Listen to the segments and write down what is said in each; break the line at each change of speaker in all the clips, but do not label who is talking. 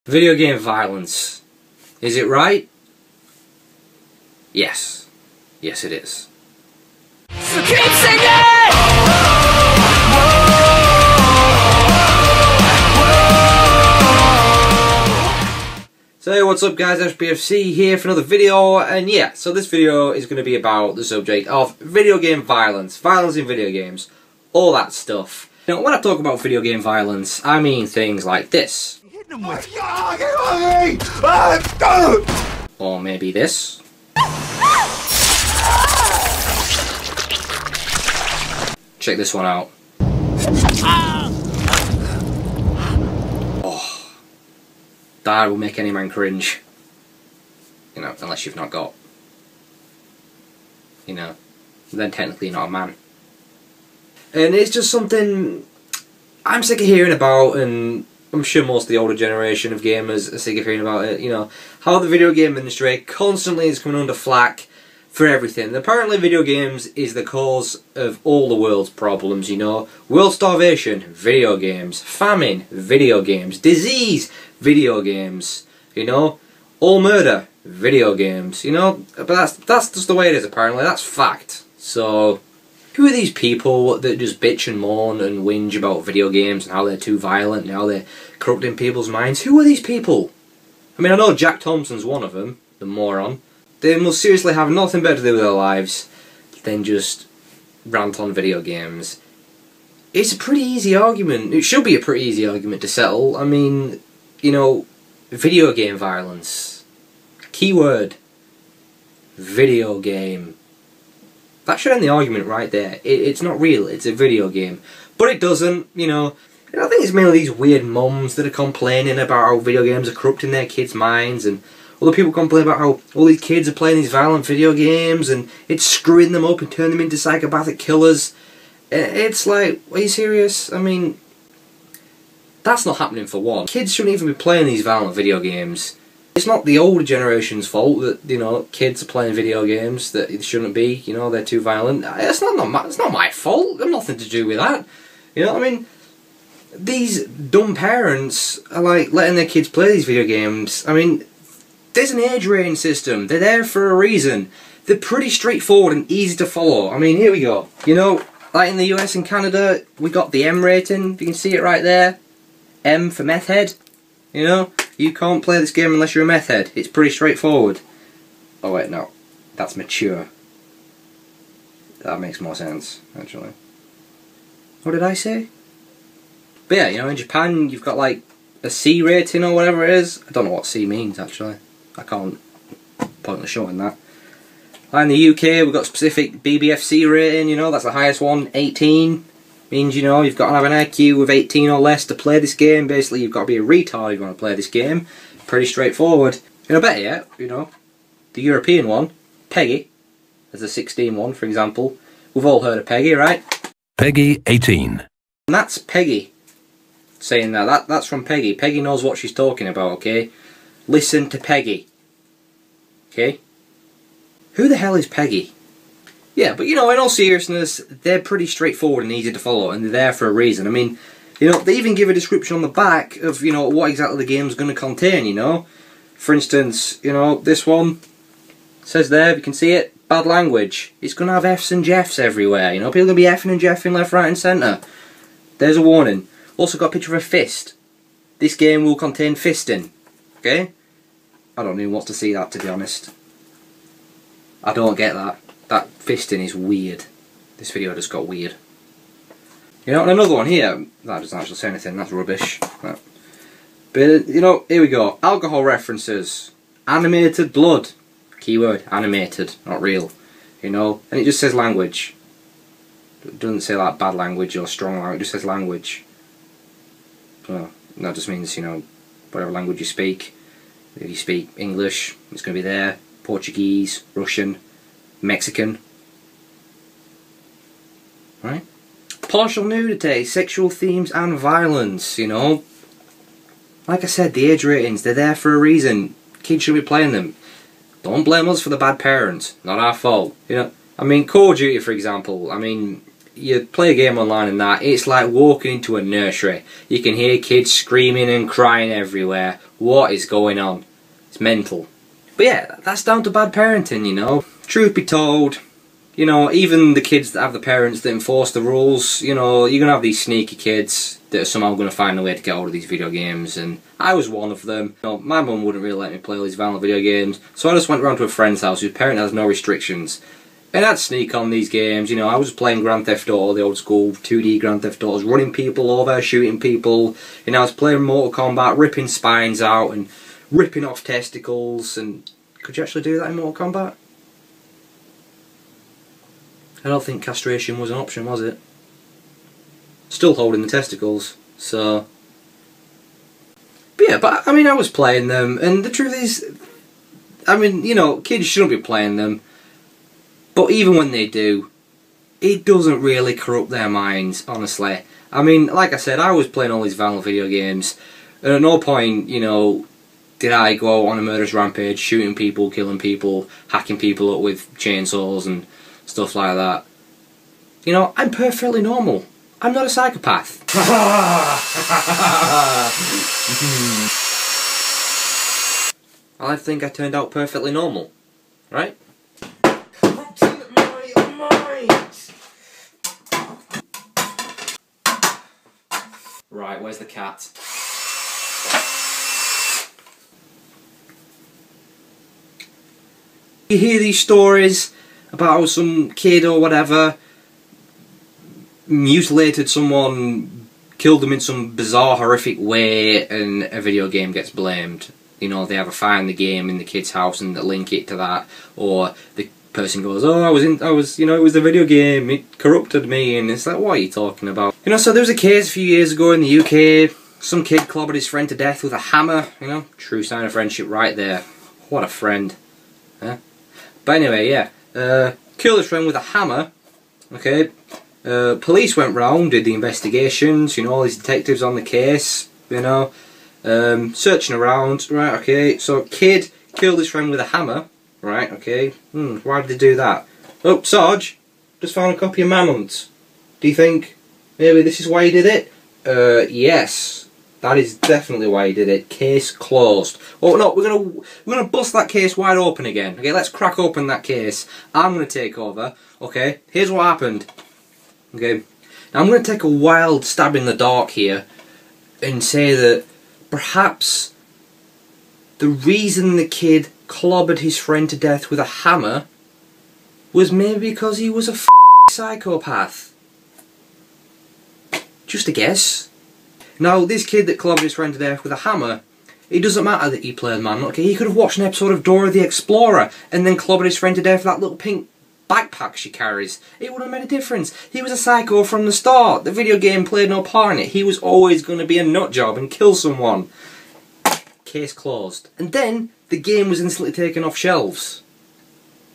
Video game violence. Is it right? Yes. Yes, it is. So keep singing! So hey, what's up guys, Ashbfc here for another video, and yeah, so this video is going to be about the subject of video game violence, violence in video games, all that stuff. Now, when I talk about video game violence, I mean things like this. Or maybe this. Check this one out. Oh, that will make any man cringe. You know, unless you've not got, you know, then technically you're not a man. And it's just something I'm sick of hearing about, and I'm sure most of the older generation of gamers are sick of hearing about it, you know, how the video game industry constantly is coming under flack for everything. And apparently video games is the cause of all the world's problems, you know. World starvation, video games. Famine, video games. Disease, video games. You know. All murder, video games. You know, but that's just the way it is apparently, that's fact. So, who are these people that just bitch and moan and whinge about video games and how they're too violent and how they're corrupting people's minds? Who are these people? I mean, I know Jack Thompson's one of them, the moron. They must seriously have nothing better to do with their lives than just rant on video games. It's a pretty easy argument. It should be a pretty easy argument to settle. I mean, you know, video game violence. Keyword. Video game. That should end the argument right there. It's not real, it's a video game. But it doesn't, you know. And I think it's mainly these weird mums that are complaining about how video games are corrupting their kids' minds, and other people complain about how all these kids are playing these violent video games and it's screwing them up and turning them into psychopathic killers. It's like, are you serious? I mean, that's not happening for one. Kids shouldn't even be playing these violent video games. It's not the older generation's fault that, you know, kids are playing video games that it shouldn't be, you know, they're too violent. It's not my fault. I've nothing to do with that. You know what I mean? These dumb parents are like letting their kids play these video games. I mean, there's an age rating system. They're there for a reason. They're pretty straightforward and easy to follow. I mean, here we go. You know, like in the US and Canada, we got the M rating. You can see it right there. M for meth head. You know, you can't play this game unless you're a meth head. It's pretty straightforward. Oh wait, no. That's mature. That makes more sense, actually. What did I say? But yeah, you know, in Japan, you've got like a C rating or whatever it is. I don't know what C means, actually. I can't pointless showing that. And in the UK, we've got specific BBFC rating, you know, that's the highest one, 18. Means, you know, you've got to have an IQ of 18 or less to play this game. Basically, you've got to be a retard if you want to play this game. Pretty straightforward. You know, better yet, you know, the European one, PEGI, as a 16 one, for example. We've all heard of PEGI, right?
PEGI 18.
And that's PEGI saying that. That's from PEGI. PEGI knows what she's talking about, okay? Listen to PEGI. Okay? Who the hell is PEGI? Yeah, but you know, in all seriousness, they're pretty straightforward and easy to follow, and they're there for a reason. I mean, you know, they even give a description on the back of, you know, what exactly the game's going to contain, you know? For instance, you know, this one says there, if you can see it, bad language. It's going to have F's and Jeffs everywhere, you know? People are going to be F'ing and Jeffing left, right and centre. There's a warning. Also got a picture of a fist. This game will contain fisting. Okay? I don't even want to see that, to be honest. I don't get that. That fisting is weird. This video just got weird. You know, and another one here. That doesn't actually say anything, that's rubbish. But, you know, here we go. Alcohol references. Animated blood. Keyword, animated, not real. You know, and it just says language. It doesn't say like bad language or strong language, it just says language. Well, that just means, you know, whatever language you speak. If you speak English, it's going to be there. Portuguese, Russian, Mexican. Right? Partial nudity, sexual themes and violence, you know. Like I said, the age ratings, they're there for a reason. Kids should be playing them. Don't blame us for the bad parents. Not our fault. You know, I mean, Call of Duty, for example. I mean, you play a game online and that, it's like walking into a nursery. You can hear kids screaming and crying everywhere. What is going on? It's mental. But yeah, that's down to bad parenting, you know. Truth be told, you know, even the kids that have the parents that enforce the rules, you know, you're going to have these sneaky kids that are somehow going to find a way to get hold of these video games, and I was one of them. You know, my mum wouldn't really let me play all these violent video games, so I just went around to a friend's house whose parent has no restrictions. And I'd sneak on these games, you know, I was playing Grand Theft Auto, the old school 2D Grand Theft Autos, running people over, shooting people, and I was playing Mortal Kombat, ripping spines out and ripping off testicles, and could you actually do that in Mortal Kombat? I don't think castration was an option, was it? Still holding the testicles, so... But yeah, but I mean, I was playing them, and the truth is, I mean, you know, kids shouldn't be playing them, but even when they do, it doesn't really corrupt their minds, honestly. I mean, like I said, I was playing all these violent video games, and at no point, you know, did I go out on a murderous rampage, shooting people, killing people, hacking people up with chainsaws and stuff like that. You know, I'm perfectly normal. I'm not a psychopath. I think I turned out perfectly normal, right? Right, where's the cat? You hear these stories about how some kid or whatever mutilated someone, killed them in some bizarre, horrific way, and a video game gets blamed. You know, they either find the game in the kid's house and link it to that, or the person goes, "Oh, you know, it was the video game, it corrupted me," and it's like, what are you talking about? You know, so there was a case a few years ago in the UK, some kid clobbered his friend to death with a hammer, you know, true sign of friendship right there. What a friend. Huh? But anyway, yeah, killed his friend with a hammer, okay, police went round, did the investigations, you know, all these detectives on the case, you know, searching around, right, okay, so kid killed his friend with a hammer, right, okay, why did they do that? Oh, Sarge, just found a copy of Mammoth. Do you think maybe this is why he did it? Yes. That is definitely why he did it. Case closed. Oh no, we're gonna bust that case wide open again. Okay, let's crack open that case. I'm gonna take over. Okay, here's what happened. Okay, now I'm gonna take a wild stab in the dark here and say that perhaps the reason the kid clobbered his friend to death with a hammer was maybe because he was a psychopath. Just a guess. Now, this kid that clobbered his friend to death with a hammer, it doesn't matter that he played man, okay? He could have watched an episode of Dora the Explorer and then clobbered his friend to death with that little pink backpack she carries. It wouldn't have made a difference. He was a psycho from the start. The video game played no part in it. He was always going to be a nutjob and kill someone. Case closed. And then, the game was instantly taken off shelves.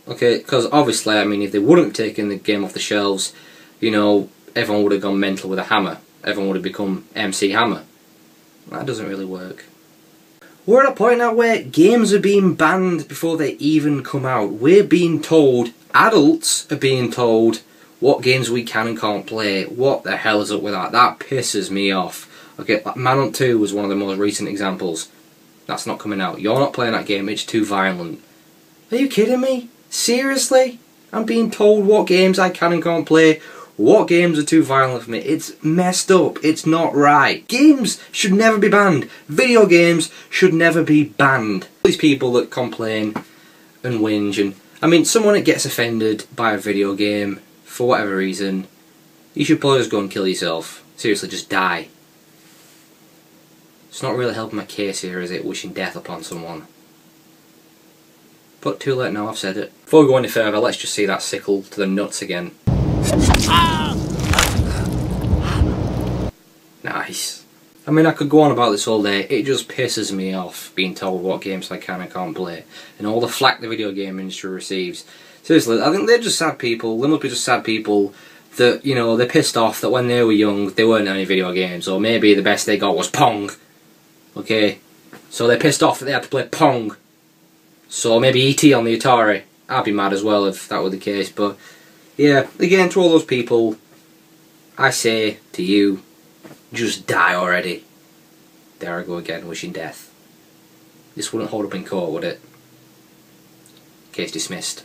Okay, because obviously, I mean, if they wouldn't have taken the game off the shelves, you know, everyone would have gone mental with a hammer. Everyone would have become MC Hammer. That doesn't really work. We're at a point now where games are being banned before they even come out. We're being told, adults are being told, what games we can and can't play. What the hell is up with that? That pisses me off. Okay, Manhunt 2 was one of the most recent examples. That's not coming out. You're not playing that game, it's too violent. Are you kidding me? Seriously? I'm being told what games I can and can't play. What games are too violent for me? It's messed up. It's not right. Games should never be banned. Video games should never be banned. These people that complain and whinge, and I mean, someone that gets offended by a video game for whatever reason, you should probably just go and kill yourself. Seriously, just die. It's not really helping my case here, is it? Wishing death upon someone. But too late now, I've said it. Before we go any further, let's just see that sickle to the nuts again. Nice. I mean, I could go on about this all day. It just pisses me off being told what games I can and can't play, and all the flack the video game industry receives. Seriously, I think they're just sad people. They must be just sad people that, you know, they're pissed off that when they were young there weren't any video games, or maybe the best they got was Pong. Okay, so they're pissed off that they had to play Pong. So maybe E.T. on the Atari. I'd be mad as well if that were the case, but yeah, again, to all those people, I say to you, just die already. There I go again, wishing death. This wouldn't hold up in court, would it? Case dismissed.